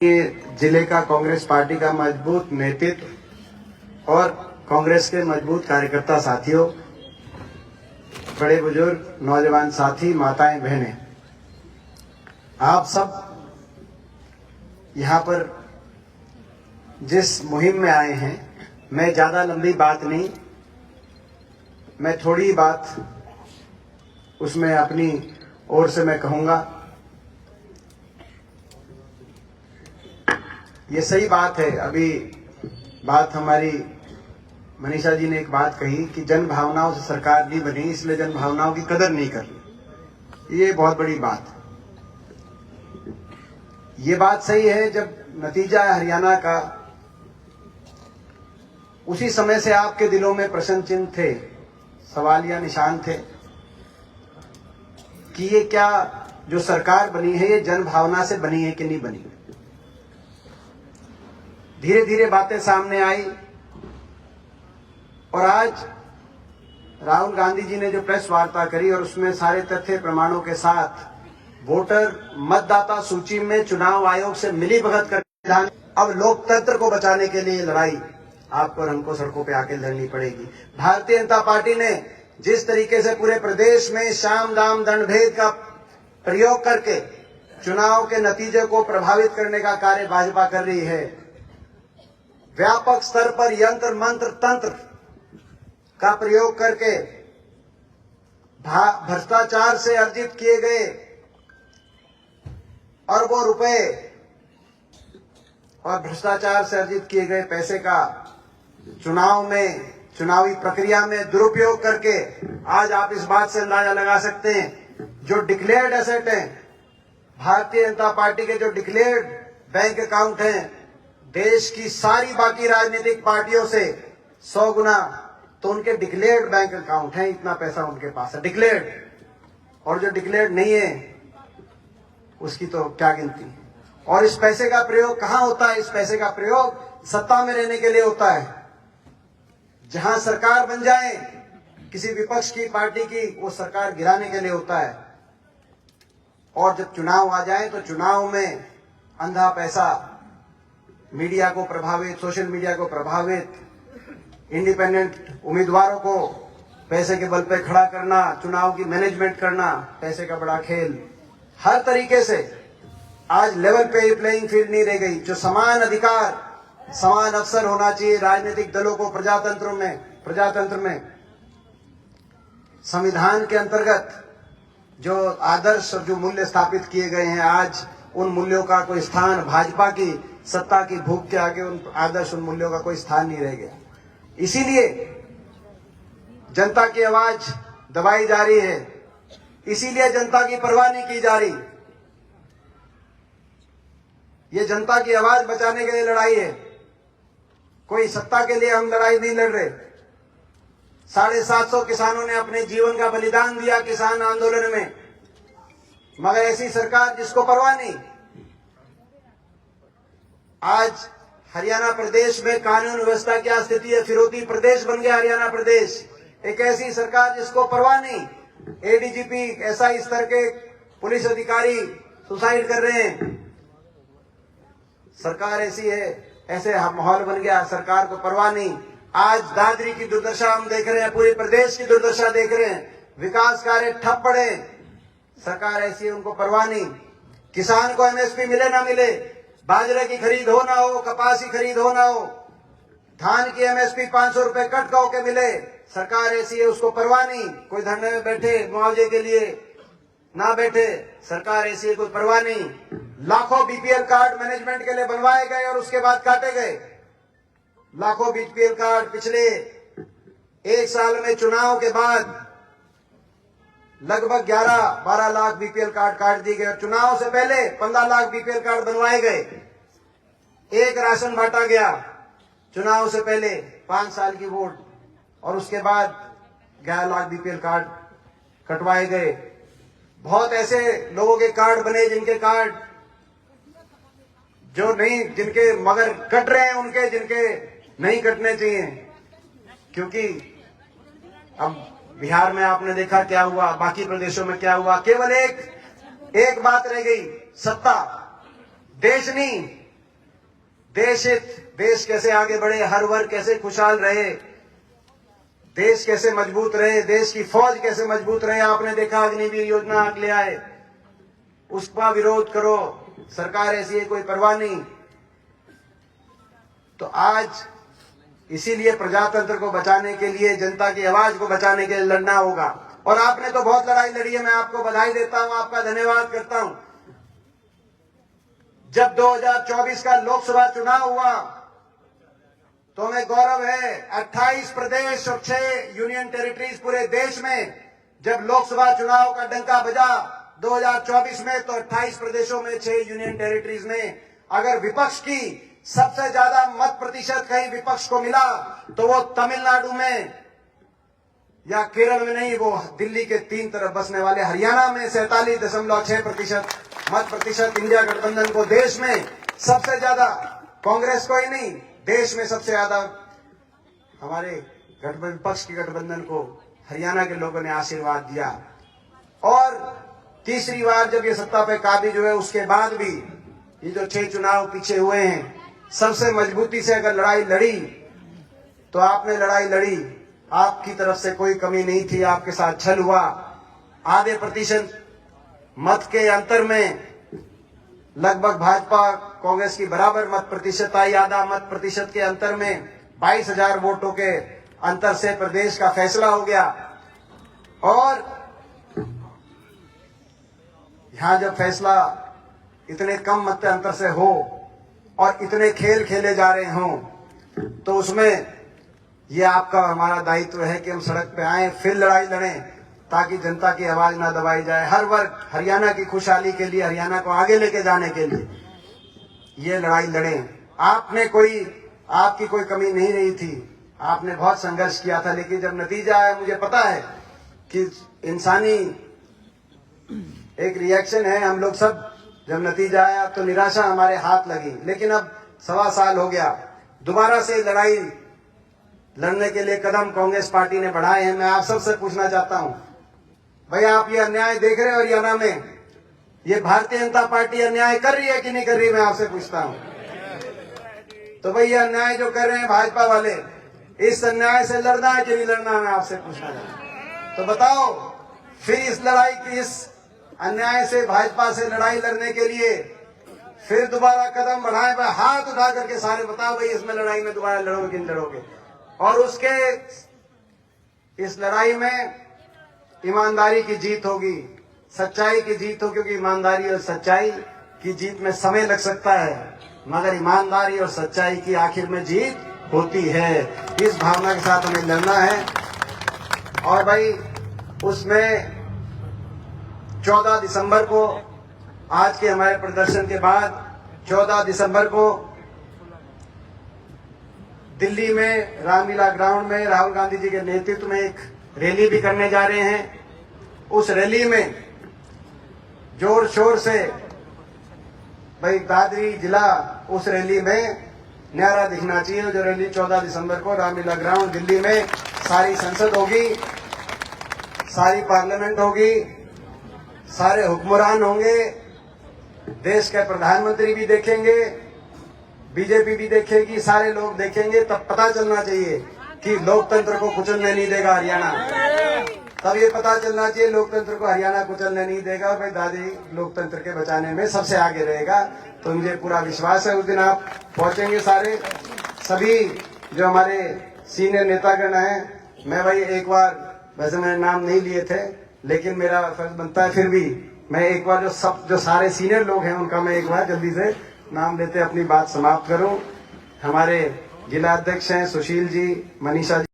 ये जिले का कांग्रेस पार्टी का मजबूत नेतृत्व और कांग्रेस के मजबूत कार्यकर्ता साथियों, बड़े बुजुर्ग, नौजवान साथी, माताएं, बहनें, आप सब यहाँ पर जिस मुहिम में आए हैं, मैं ज्यादा लंबी बात नहीं, मैं थोड़ी बात उसमें अपनी ओर से मैं कहूंगा। ये सही बात है। अभी बात हमारी मनीषा जी ने एक बात कही कि जन भावनाओं से सरकार नहीं बनी, इसलिए जन भावनाओं की कदर नहीं कर रही। ये बहुत बड़ी बात है। ये बात सही है। जब नतीजा हरियाणा का, उसी समय से आपके दिलों में प्रश्न चिन्ह थे, सवालिया निशान थे कि ये क्या जो सरकार बनी है ये जन भावना से बनी है कि नहीं बनी। धीरे धीरे बातें सामने आई और आज राहुल गांधी जी ने जो प्रेस वार्ता करी और उसमें सारे तथ्य प्रमाणों के साथ वोटर मतदाता सूची में चुनाव आयोग से मिलीभगत कर, अब लोकतंत्र को बचाने के लिए लड़ाई आपको और हमको सड़कों पे आके लड़नी पड़ेगी। भारतीय जनता पार्टी ने जिस तरीके से पूरे प्रदेश में साम दाम दंड भेद का प्रयोग करके चुनाव के नतीजे को प्रभावित करने का कार्य भाजपा कर रही है, व्यापक स्तर पर यंत्र मंत्र तंत्र का प्रयोग करके भ्रष्टाचार से अर्जित किए गए अरबों रुपए और भ्रष्टाचार से अर्जित किए गए पैसे का चुनाव में, चुनावी प्रक्रिया में दुरुपयोग करके आज आप इस बात से अंदाजा लगा सकते हैं जो डिक्लेयर्ड एसेट हैं, भारतीय जनता पार्टी के जो डिक्लेयर्ड बैंक अकाउंट हैं, देश की सारी बाकी राजनीतिक पार्टियों से 100 गुना तो उनके डिक्लेयर्ड बैंक अकाउंट हैं। इतना पैसा उनके पास है डिक्लेयर्ड, और जो डिक्लेयर्ड नहीं है उसकी तो क्या गिनती। और इस पैसे का प्रयोग कहां होता है? इस पैसे का प्रयोग सत्ता में रहने के लिए होता है। जहां सरकार बन जाए किसी विपक्ष की पार्टी की, वो सरकार गिराने के लिए होता है। और जब चुनाव आ जाए तो चुनाव में अंधा पैसा मीडिया को प्रभावित, सोशल मीडिया को प्रभावित, इंडिपेंडेंट उम्मीदवारों को पैसे के बल पे खड़ा करना, चुनाव की मैनेजमेंट करना, पैसे का बड़ा खेल, हर तरीके से आज लेवल पे प्लेइंग फील्ड नहीं रह गई। जो समान अधिकार, समान अवसर होना चाहिए राजनीतिक दलों को प्रजातंत्र में संविधान के अंतर्गत जो आदर्श और जो मूल्य स्थापित किए गए हैं, आज उन मूल्यों का कोई स्थान, भाजपा की सत्ता की भूख के आगे उन आदर्श, उन मूल्यों का कोई स्थान नहीं रह गया। इसीलिए जनता की आवाज दबाई जा रही है, इसीलिए जनता की परवाह नहीं की जा रही। ये जनता की आवाज बचाने के लिए लड़ाई है, कोई सत्ता के लिए हम लड़ाई नहीं लड़ रहे। 750 किसानों ने अपने जीवन का बलिदान दिया किसान आंदोलन में, मगर ऐसी सरकार जिसको परवाह नहीं। आज हरियाणा प्रदेश में कानून व्यवस्था क्या स्थिति है, फिरौती प्रदेश बन गया हरियाणा प्रदेश। एक ऐसी सरकार जिसको परवाह नहीं। एडीजीपी, एसआई स्तर के पुलिस अधिकारी सुसाइड कर रहे हैं। सरकार ऐसी है, ऐसे माहौल बन गया, सरकार को परवाह नहीं। आज दादरी की दुर्दशा हम देख रहे हैं, पूरे प्रदेश की दुर्दशा देख रहे हैं, विकास कार्य ठप पड़े, सरकार ऐसी है, उनको परवाह नहीं। किसान को एमएसपी मिले ना मिले, बाजरे की खरीद हो ना हो, कपास की खरीद हो ना हो, धान की एमएसपी 500 रुपए कट का होकर मिले, सरकार ऐसी है, उसको परवाह नहीं। कोई धरने में बैठे मुआवजे के लिए ना बैठे, सरकार ऐसी है, कोई परवाह नहीं। लाखों बीपीएल कार्ड मैनेजमेंट के लिए बनवाए गए और उसके बाद काटे गए। लाखों बीपीएल कार्ड पिछले एक साल में चुनाव के बाद लगभग 11-12 लाख बीपीएल कार्ड काट दिए गए और चुनाव से पहले 15 लाख बीपीएल कार्ड बनवाए गए। एक राशन बांटा गया चुनाव से पहले 5 साल की वोट, और उसके बाद 11 लाख बीपीएल कार्ड कटवाए गए। बहुत ऐसे लोगों के कार्ड बने जिनके कार्ड जो नहीं, जिनके मगर कट रहे हैं, उनके जिनके नहीं कटने चाहिए। क्योंकि अब बिहार में आपने देखा क्या हुआ, बाकी प्रदेशों में क्या हुआ। केवल एक बात रह गई, सत्ता। देश नहीं, देश हित, देश कैसे आगे बढ़े, हर वर्ग कैसे खुशहाल रहे, देश कैसे मजबूत रहे, देश की फौज कैसे मजबूत रहे। आपने देखा अग्निवीर योजना ले आए, उसका विरोध करो, सरकार ऐसी है, कोई परवाह नहीं। तो आज इसीलिए प्रजातंत्र को बचाने के लिए, जनता की आवाज को बचाने के लिए लड़ना होगा। और आपने तो बहुत लड़ाई लड़ी है, मैं आपको बधाई देता हूं, आपका धन्यवाद करता हूं। जब 2024 का लोकसभा चुनाव हुआ तो हमें गौरव है, 28 प्रदेश और 6 यूनियन टेरिटरीज पूरे देश में जब लोकसभा चुनाव का डंका बजा 2024 में, तो 28 प्रदेशों में 6 यूनियन टेरिटरीज में अगर विपक्ष की सबसे ज्यादा मत प्रतिशत कहीं विपक्ष को मिला तो वो तमिलनाडु में या केरल में नहीं, वो दिल्ली के 3 तरफ बसने वाले हरियाणा में 47.6% मत प्रतिशत इंडिया गठबंधन को, देश में सबसे ज्यादा, कांग्रेस को ही नहीं, देश में सबसे ज्यादा हमारे विपक्ष की गठबंधन को हरियाणा के लोगों ने आशीर्वाद दिया। और तीसरी बार जब ये सत्ता पे काबिज हुए, उसके बाद भी ये जो 6 चुनाव पीछे हुए हैं, सबसे मजबूती से अगर लड़ाई लड़ी तो आपने लड़ाई लड़ी, आपकी तरफ से कोई कमी नहीं थी, आपके साथ छल हुआ। आधे प्रतिशत मत के अंतर में लगभग भाजपा कांग्रेस की बराबर मत प्रतिशत आई, आधा मत प्रतिशत के अंतर में 22,000 वोटों के अंतर से प्रदेश का फैसला हो गया। और यहां जब फैसला इतने कम मत अंतर से हो और इतने खेल खेले जा रहे हों, तो उसमें ये आपका हमारा दायित्व है कि हम सड़क पे आए, फिर लड़ाई लड़ें, ताकि जनता की आवाज ना दबाई जाए। हर वर्ग हरियाणा की खुशहाली के लिए, हरियाणा को आगे लेके जाने के लिए ये लड़ाई लड़ें। आपकी कोई कमी नहीं रही थी, आपने बहुत संघर्ष किया था, लेकिन जब नतीजा आया, मुझे पता है कि इंसानी एक रिएक्शन है, हम लोग सब, जब नतीजा आया तो निराशा हमारे हाथ लगी। लेकिन अब 1.25 साल हो गया, दोबारा से लड़ाई लड़ने के लिए कदम कांग्रेस पार्टी ने बढ़ाए हैं। मैं आप सबसे पूछना चाहता हूं, भाई आप ये अन्याय देख रहे हो हरियाणा में, ये भारतीय जनता पार्टी अन्याय कर रही है कि नहीं कर रही, मैं आपसे पूछता हूं। तो भाई ये अन्याय जो कर रहे हैं भाजपा वाले, इस अन्याय से लड़ना है कि नहीं लड़ना, मैं आपसे पूछना चाहता हूं। तो बताओ, फिर इस लड़ाई की, इस अन्याय से, भाजपा से लड़ाई लड़ने के लिए फिर दोबारा कदम बढ़ाए, भाई हाथ उठा करके सारे बताओ, भाई इसमें लड़ाई में दोबारा लड़ोगे कि नहीं लड़ोगे। और उसके इस लड़ाई में ईमानदारी की जीत होगी, सच्चाई की जीत होगी, क्योंकि ईमानदारी और सच्चाई की जीत में समय लग सकता है, मगर ईमानदारी और सच्चाई की आखिर में जीत होती है। इस भावना के साथ हमें लड़ना है। और भाई उसमें 14 दिसंबर को, आज के हमारे प्रदर्शन के बाद 14 दिसंबर को दिल्ली में रामलीला ग्राउंड में राहुल गांधी जी के नेतृत्व में एक रैली भी करने जा रहे हैं। उस रैली में जोर शोर से, भाई दादरी जिला उस रैली में न्यारा दिखना चाहिए। जो रैली 14 दिसंबर को रामलीला ग्राउंड दिल्ली में, सारी संसद होगी, सारी पार्लियामेंट होगी, सारे हुक्मरान होंगे, देश के प्रधानमंत्री भी देखेंगे, बीजेपी भी देखेगी, सारे लोग देखेंगे। तब पता चलना चाहिए कि लोकतंत्र को कुचलने नहीं देगा हरियाणा। तब ये पता चलना चाहिए लोकतंत्र को हरियाणा कुचलने नहीं देगा। भाई दादी लोकतंत्र के बचाने में सबसे आगे रहेगा। तो मुझे पूरा विश्वास है उस दिन आप पहुंचेंगे सारे, सभी जो हमारे सीनियर नेतागण हैं। मैं भाई एक बार, वैसे मैंने नाम नहीं लिए थे, लेकिन मेरा फर्ज बनता है फिर भी मैं एक बार जो सारे सीनियर लोग हैं उनका मैं एक बार जल्दी से नाम लेते अपनी बात समाप्त करूं। हमारे जिला अध्यक्ष हैं सुशील जी, मनीषा जी।